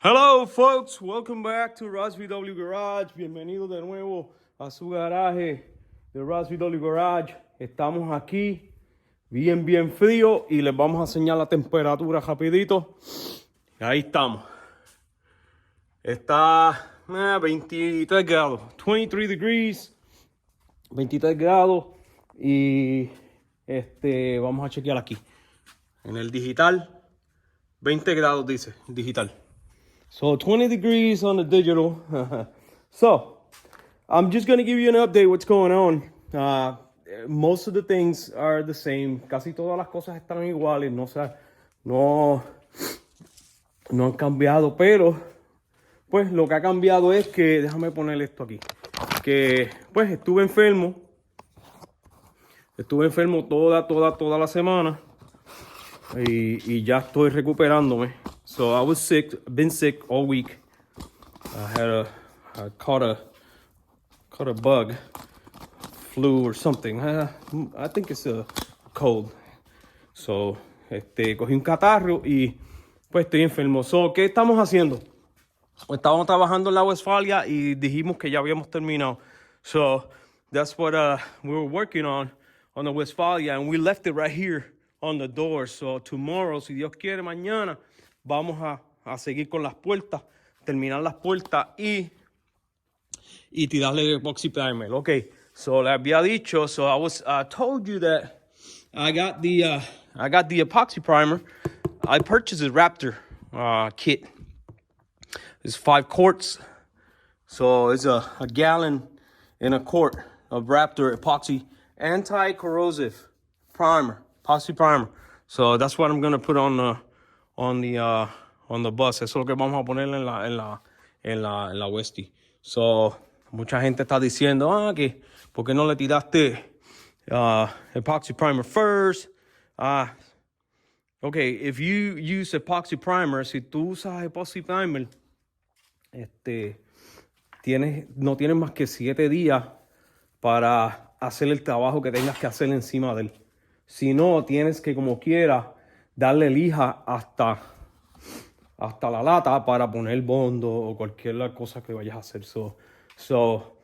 Hello, folks. Welcome back to RosVW Garage. Bienvenidos de nuevo a su garaje de RosVW Garage. Estamos aquí, bien frío, y les vamos a enseñar la temperatura rapidito. Ahí estamos. Está 23 grados, 23 degrees, 23 grados. Y vamos a chequear aquí. En el digital, 20 grados dice, digital. So 20 degrees on the digital. So I'm just going to give you an update what's going on. Most of the things are the same. Casi todas las cosas están iguales. No han cambiado. Pero pues lo que ha cambiado es que, déjame poner esto aquí, que pues estuve enfermo toda la semana. Y ya estoy recuperándome. So I was sick, been sick all week. I caught a bug, flu or something. I think it's a cold. So cogí un catarro y pues estoy enfermo. So, ¿qué estamos haciendo? Estábamos trabajando en la Westfalia y dijimos que ya habíamos terminado. So that's what we were working on the Westfalia, and we left it right here on the door. So tomorrow, si Dios quiere, mañana vamos a seguir con las puertas, terminar las puertas y tirarle epoxy primer. Okay, so le había dicho, so I told you that I got the epoxy primer. I purchased a Raptor kit. It's 5 quarts. So it's a gallon and a quart of Raptor epoxy anti-corrosive primer. Epoxy primer. So that's what I'm gonna put on the bus. Eso es lo que vamos a poner en la Westie. So mucha gente está diciendo, que ¿por qué no le tiraste epoxy primer first? Okay, if you use epoxy primer, si tú usas epoxy primer, no tienes más que 7 días para hacer el trabajo que tengas que hacer encima de él. Si no, tienes que, como quiera, darle lija hasta la lata para poner bondo o cualquier cosa que vayas a hacer. So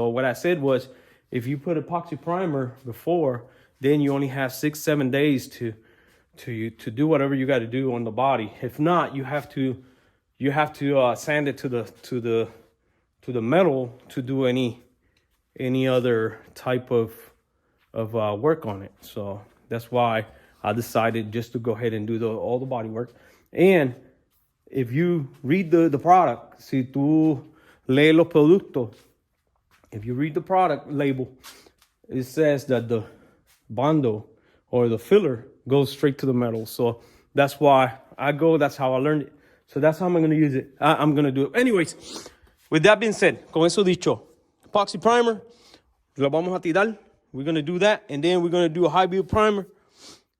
what I said was, if you put epoxy primer before, then you only have 6-7 days to do whatever you got to do on the body. If not, you have to sand it to the metal to do any other type of work on it. So that's why I decided just to go ahead and do all the body work. And if you read the product, si tú lees los productos, if you read the product label, it says that the bondo or the filler goes straight to the metal. So that's why that's how I learned it. So that's how I'm going to use it. I'm going to do it. Anyways, with that being said, con eso dicho, epoxy primer, lo vamos a tirar. We're going to do that. And then we're going to do a high build primer.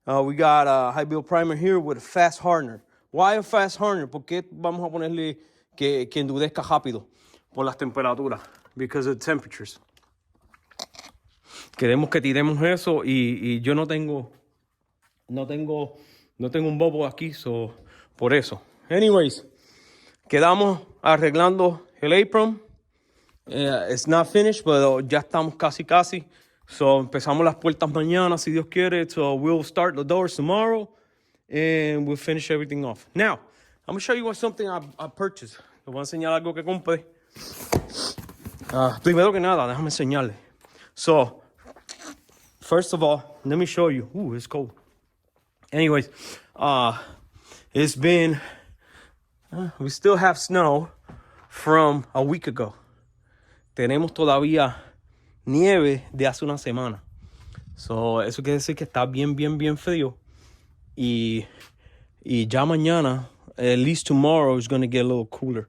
We got a high build primer here with a fast hardener. Why a fast hardener? Porque vamos a ponerle que endurezca rápido por las temperaturas. Because of the temperatures. Queremos que tiremos eso y yo no tengo un bobo aquí, so por eso. Anyways, quedamos arreglando el apron. It's not finished, pero ya estamos casi. So empezamos las puertas mañana, si Dios quiere. So we'll start the doors tomorrow and we'll finish everything off. Now, I'm going to show you something I purchased. Les voy a enseñar algo que compré. Primero que nada, déjame enseñarle. So, first of all, let me show you. Ooh, it's cold. Anyways, it's been, we still have snow from a week ago. Tenemos todavía nieve de hace una semana. So, eso quiere decir que está bien frío. Y ya mañana, at least tomorrow, is going to get a little cooler.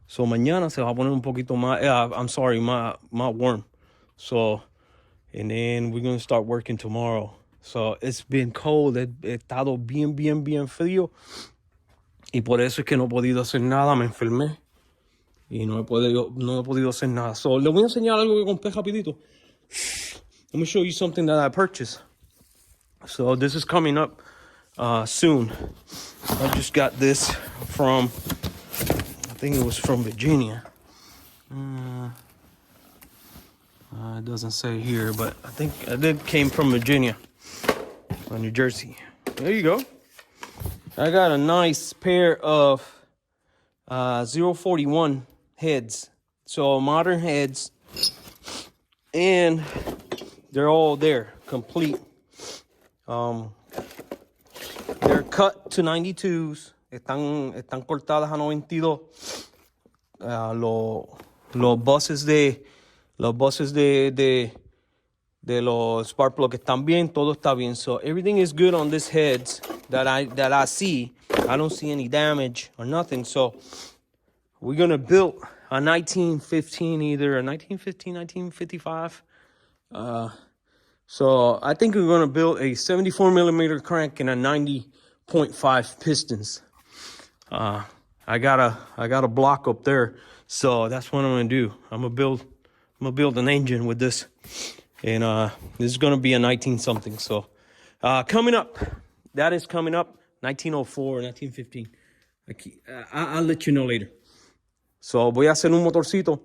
So, mañana se va a poner un poquito más, más warm. So, and then we're going to start working tomorrow. So, it's been cold. He estado bien frío. Y por eso es que no he podido hacer nada. Me enfermé. Y no he podido hacer nada. So, le voy a enseñar algo que compré rapidito. Let me show you something that I purchased. So, this is coming up soon. I just got this from, I think it was from Virginia. It doesn't say here, but I think I did came from Virginia or New Jersey. There you go. I got a nice pair of 041 heads. So modern heads, and they're all there, complete. They're cut to 92s. Están cortadas a 92. Los buses de los spark plugs están bien, todo está bien. So everything is good on these heads that I see. I don't see any damage or nothing. So we're gonna build a 1915, either a 1915, 1955. So I think we're gonna build a 74 millimeter crank and a 90.5 pistons. I got a block up there, so that's what I'm gonna do. I'm gonna build an engine with this, and this is gonna be a 19 something. So coming up, that is coming up, 1904, 1915. I'll let you know later. So voy a hacer un motorcito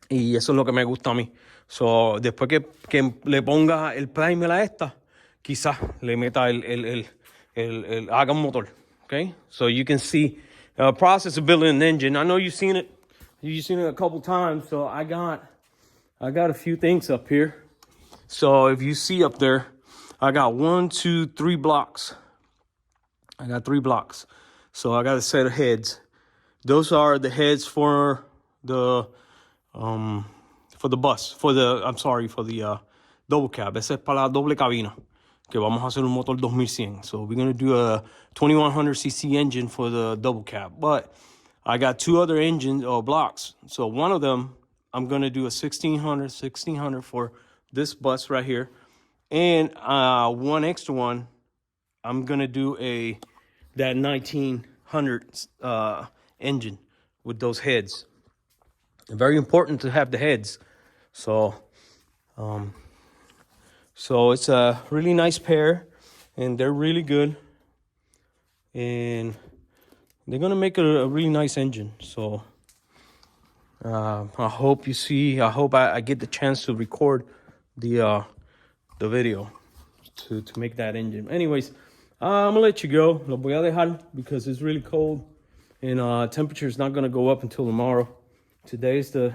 y eso es lo que me gusta a mí. So después que le ponga el primer a esta, quizás le meta haga un motor. Okay, so you can see process of building an engine. I know you've seen it a couple times. So I got a few things up here. So if you see up there, I got 1, 2, 3 blocks. I got 3 blocks. So I got a set of heads. Those are the heads for the bus, for the double cab. Ese es para la doble cabina, que vamos a hacer un motor 2100. So we're going to do a 2100cc engine for the double cab. But I got 2 other engines or blocks. So one of them, I'm going to do a 1600 for this bus right here. And one extra one, I'm going to do that 1900 engine with those heads. Very important to have the heads. So it's a really nice pair, and they're really good, and they're gonna make a really nice engine. So I hope you see. I hope I get the chance to record the video to make that engine. Anyways, I'm gonna let you go. Lo voy a dejar because it's really cold, and temperature is not gonna go up until tomorrow. Today is the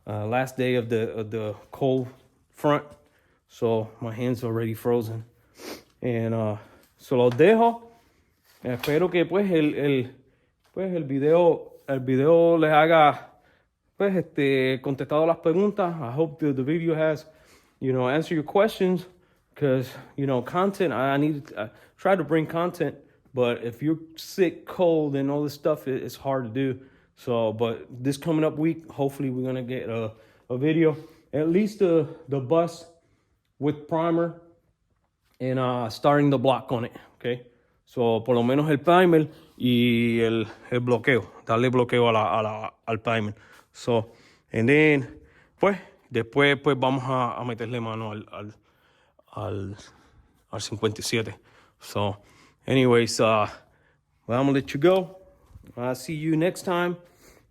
last day of the cold front, so my hands are already frozen. And so los dejo. Espero que pues el video les haga pues contestado las preguntas. I hope the video has answer your questions, because content, I need to try to bring content, but if you're sick, cold, and all this stuff, it's hard to do. So, but this coming up week, hopefully we're gonna get a video, at least the bus with primer and starting the block on it. Okay, so por lo menos el primer y el bloqueo, darle bloqueo al primer. So, and then pues después pues vamos a meterle mano al 57. So anyways, well, I'm gonna let you go. I'll see you next time,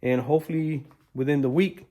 and hopefully within the week